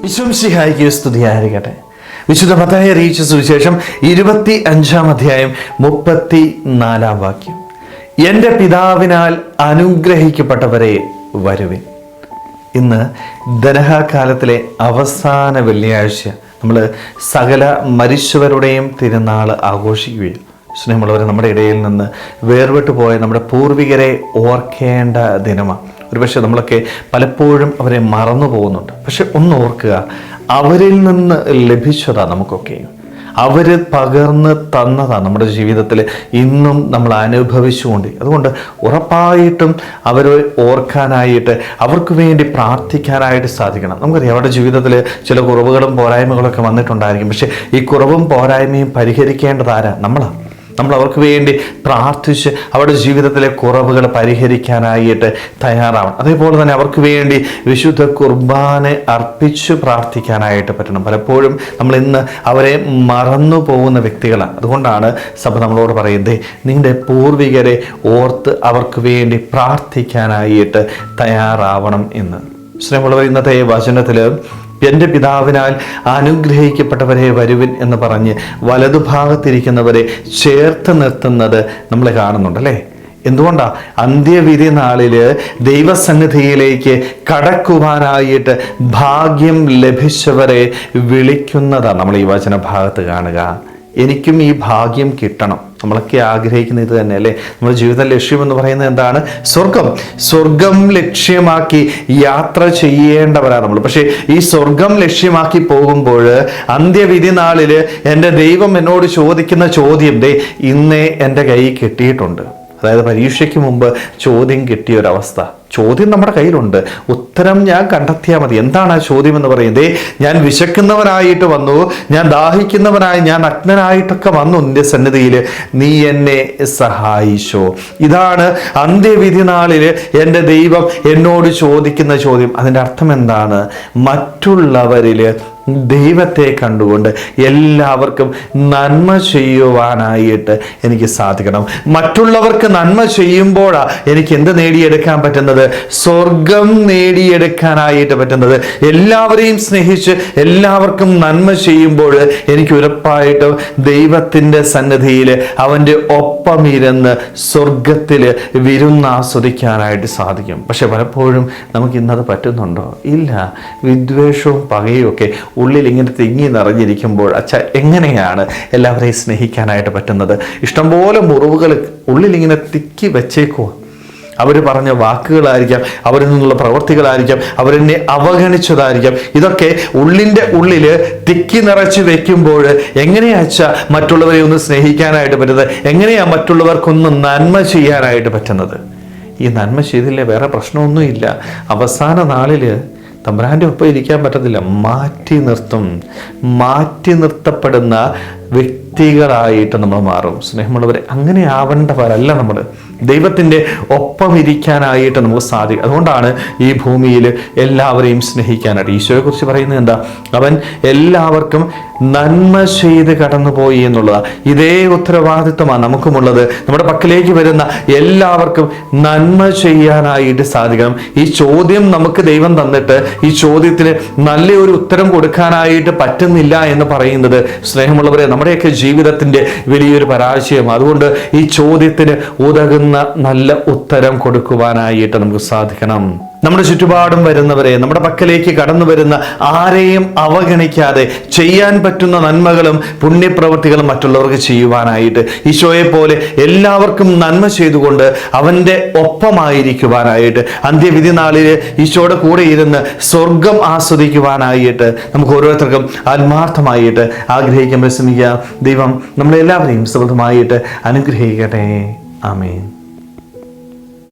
ഈശോമിശിഹായ്ക്ക് സ്തുതിയായിരിക്കട്ടെ. വിശുദ്ധ മത്തായി അറിയിച്ച സുവിശേഷം 25-ാം അധ്യായം 34-ാം വാക്യം. എൻ്റെ പിതാവിനാൽ അനുഗ്രഹിക്കപ്പെട്ടവരെ വരുവിൻ. ഇന്ന് ദനഹാകാലത്തിലെ അവസാന വെള്ളിയാഴ്ച നമ്മൾ സകല മരിച്ചവരുടെയും തിരുനാൾ ആഘോഷിക്കുകയും സ്നേഹമുള്ളവരെ, നമ്മുടെ ഇടയിൽ നിന്ന് വേർപെട്ടു പോയ നമ്മുടെ പൂർവികരെ ഓർക്കേണ്ട ദിനമാണ്. ഒരുപക്ഷെ നമ്മളൊക്കെ പലപ്പോഴും അവരെ മറന്നു പോകുന്നുണ്ട്. പക്ഷെ ഒന്ന് ഓർക്കുക, അവരിൽ നിന്ന് ലഭിച്ചതാ നമുക്കൊക്കെ. അവർ പകർന്ന് തന്നതാണ് നമ്മുടെ ജീവിതത്തിൽ ഇന്നും നമ്മൾ അനുഭവിച്ചുകൊണ്ട്. അതുകൊണ്ട് ഉറപ്പായിട്ടും അവരെ ഓർക്കാനായിട്ട്, അവർക്ക് വേണ്ടി പ്രാർത്ഥിക്കാനായിട്ട് സാധിക്കണം. നമുക്കറിയാം, അവരുടെ ജീവിതത്തിൽ ചില കുറവുകളും പോരായ്മകളൊക്കെ വന്നിട്ടുണ്ടായിരിക്കും. പക്ഷേ ഈ കുറവും പോരായ്മയും പരിഹരിക്കേണ്ടതാരാ? നമ്മൾ അവർക്ക് വേണ്ടി പ്രാർത്ഥിച്ച് അവരുടെ ജീവിതത്തിലെ കുറവുകൾ പരിഹരിക്കാനായിട്ട് തയ്യാറാവണം. അതേപോലെ തന്നെ അവർക്ക് വേണ്ടി വിശുദ്ധ കുർബാന അർപ്പിച്ച് പ്രാർത്ഥിക്കാനായിട്ട് പറ്റണം. പലപ്പോഴും നമ്മൾ ഇന്ന് അവരെ മറന്നു പോകുന്ന വ്യക്തികളാണ്. അതുകൊണ്ടാണ് സഭ നമ്മളോട് പറയുന്നത്, നിങ്ങളുടെ പൂർവികരെ ഓർത്ത് അവർക്ക് വേണ്ടി പ്രാർത്ഥിക്കാനായിട്ട് തയ്യാറാവണം എന്ന്. സ്നേഹമുള്ളവർ, ഇന്നത്തെ വചനത്തിൽ എൻ്റെ പിതാവിനാൽ അനുഗ്രഹിക്കപ്പെട്ടവരെ വരുവിൻ എന്ന് പറഞ്ഞ് വലതുഭാഗത്തിരിക്കുന്നവരെ ചേർത്ത് നിർത്തുന്നത് നമ്മൾ കാണുന്നുണ്ട് അല്ലേ? എന്തുകൊണ്ടാണ്? അന്ത്യവിധി നാളിൽ ദൈവസന്നിധിയിലേക്ക് കടക്കുവാനായിട്ട് ഭാഗ്യം ലഭിച്ചവരെ വിളിക്കുന്നതാണ് നമ്മൾ ഈ വചനഭാഗത്ത് കാണുക. എനിക്കും ഈ ഭാഗ്യം കിട്ടണം. നമ്മളൊക്കെ ആഗ്രഹിക്കുന്ന ഇത് തന്നെ അല്ലേ? നമ്മുടെ ജീവിത ലക്ഷ്യം എന്ന് പറയുന്നത് എന്താണ്? സ്വർഗം ലക്ഷ്യമാക്കി യാത്ര ചെയ്യേണ്ടവരാണ് നമ്മൾ. പക്ഷേ ഈ സ്വർഗം ലക്ഷ്യമാക്കി പോകുമ്പോൾ അന്ത്യവിധി നാളിൽ എൻ്റെ ദൈവം എന്നോട് ചോദിക്കുന്ന ചോദ്യം ഇന്നേ എൻ്റെ കയ്യിൽ കിട്ടിയിട്ടുണ്ട്. അതായത് പരീക്ഷയ്ക്ക് മുമ്പ് ചോദ്യം കിട്ടിയൊരവസ്ഥ. ചോദ്യം നമ്മുടെ കയ്യിലുണ്ട്, ഉത്തരം ഞാൻ കണ്ടെത്തിയാൽ മതി. എന്താണ് ആ ചോദ്യം എന്ന് പറയുന്നത്? ഞാൻ വിശക്കുന്നവനായിട്ട് വന്നു, ഞാൻ ദാഹിക്കുന്നവനായി, ഞാൻ നഗ്നനായിട്ടൊക്കെ വന്നു നിന്റെ സന്നിധിയിൽ, നീ എന്നെ സഹായിച്ചോ? ഇതാണ് അന്ത്യവിധി നാളിൽ എൻ്റെ ദൈവം എന്നോട് ചോദിക്കുന്ന ചോദ്യം. അതിൻ്റെ അർത്ഥം എന്താണ്? മറ്റുള്ളവരിൽ ദൈവത്തെ കണ്ടുകൊണ്ട് എല്ലാവർക്കും നന്മ ചെയ്യുവാനായിട്ട് എനിക്ക് സാധിക്കണം. മറ്റുള്ളവർക്ക് നന്മ ചെയ്യുമ്പോഴാണ് എനിക്ക് എന്ത് നേടിയെടുക്കാൻ പറ്റുന്നത്? സ്വർഗം നേടിയെടുക്കാനായിട്ട് പറ്റുന്നത്. എല്ലാവരെയും സ്നേഹിച്ച് എല്ലാവർക്കും നന്മ ചെയ്യുമ്പോൾ എനിക്ക് ഉറപ്പായിട്ടും ദൈവത്തിൻ്റെ സന്നിധിയിൽ അവൻ്റെ ഒപ്പം ഇരുന്ന് സ്വർഗത്തിൽ വിരുന്നാസ്വദിക്കാനായിട്ട് സാധിക്കും. പക്ഷെ പലപ്പോഴും നമുക്ക് ഇന്നത് പറ്റുന്നുണ്ടോ? ഇല്ല. വിദ്വേഷവും പകയും ഒക്കെ ഉള്ളിൽ ഇങ്ങനെ തിങ്ങി നിറഞ്ഞിരിക്കുമ്പോൾ എങ്ങനെയാണ് എല്ലാവരെയും സ്നേഹിക്കാനായിട്ട് പറ്റുന്നത്? ഇഷ്ടംപോലെ മുറിവുകൾ ഉള്ളിൽ ഇങ്ങനെ തിക്കി വെച്ചേക്കുമോ? അവർ പറഞ്ഞ വാക്കുകളായിരിക്കാം, അവരിൽ നിന്നുള്ള പ്രവൃത്തികളായിരിക്കാം, അവരെന്നെ അവഗണിച്ചതായിരിക്കാം. ഇതൊക്കെ ഉള്ളിൻ്റെ ഉള്ളിൽ തിക്കി നിറച്ച് വെക്കുമ്പോൾ എങ്ങനെയാച്ചാ മറ്റുള്ളവരെ ഒന്ന് സ്നേഹിക്കാനായിട്ട് പറ്റുന്നത്? എങ്ങനെയാ മറ്റുള്ളവർക്കൊന്ന് നന്മ ചെയ്യാനായിട്ട് പറ്റുന്നത്? ഈ നന്മ ചെയ്തില്ലേ വേറെ പ്രശ്നമൊന്നുമില്ല. അവസാന നാളിൽ തമ്പുരാൻ്റെ ഒപ്പം ഇരിക്കാൻ പറ്റത്തില്ല. മാറ്റി നിർത്തപ്പെടുന്ന വ്യക്തികളായിട്ട് നമ്മൾ മാറും. സ്നേഹമുള്ളവരെ, അങ്ങനെ ആവേണ്ടവരല്ല നമ്മൾ. ദൈവത്തിൻ്റെ ഒപ്പം ഇരിക്കാനായിട്ട് നമുക്ക് സാധിക്കും. അതുകൊണ്ടാണ് ഈ ഭൂമിയിൽ എല്ലാവരെയും സ്നേഹിക്കാനായിട്ട് ഈശോയെക്കുറിച്ച് പറയുന്നത് എന്താ? അവൻ എല്ലാവർക്കും നന്മ ചെയ്ത് കടന്നുപോയി എന്നുള്ളതാണ്. ഇതേ ഉത്തരവാദിത്വമാണ് നമുക്കുമുള്ളത്. നമ്മുടെ പക്കലേക്ക് വരുന്ന എല്ലാവർക്കും നന്മ ചെയ്യാനായിട്ട് സാധിക്കണം. ഈ ചോദ്യം നമുക്ക് ദൈവം തന്നിട്ട് ഈ ചോദ്യത്തിന് നല്ലൊരു ഉത്തരം കൊടുക്കാനായിട്ട് പറ്റുന്നില്ല എന്ന് പറയുന്നത്, സ്നേഹമുള്ളവരെ, നമ്മുടെയൊക്കെ ജീവിതത്തിൻ്റെ വലിയൊരു പരാജയം. അതുകൊണ്ട് ഈ ചോദ്യത്തിന് ഉതകുന്ന നല്ല ഉത്തരം കൊടുക്കുവാനായിട്ട് നമുക്ക് സാധിക്കണം. നമ്മുടെ ചുറ്റുപാടും വരുന്നവരെ, നമ്മുടെ പക്കലേക്ക് കടന്നു വരുന്ന ആരെയും അവഗണിക്കാതെ ചെയ്യാൻ പറ്റുന്ന നന്മകളും പുണ്യപ്രവൃത്തികളും മറ്റുള്ളവർക്ക് ചെയ്യുവാനായിട്ട്, ഈശോയെ പോലെ എല്ലാവർക്കും നന്മ ചെയ്തുകൊണ്ട് അവൻ്റെ ഒപ്പമായിരിക്കുവാനായിട്ട്, അന്ത്യവിധി നാളിൽ ഈശോയുടെ കൂടെ ഇരുന്ന് സ്വർഗം ആസ്വദിക്കുവാനായിട്ട് നമുക്ക് ഓരോരുത്തർക്കും ആത്മാർത്ഥമായിട്ട് ആഗ്രഹിക്കാൻ ശ്രമിക്കുക. ദൈവം നമ്മളെല്ലാവരെയും സമൃദ്ധമായിട്ട് അനുഗ്രഹിക്കട്ടെ. ആമേൻ.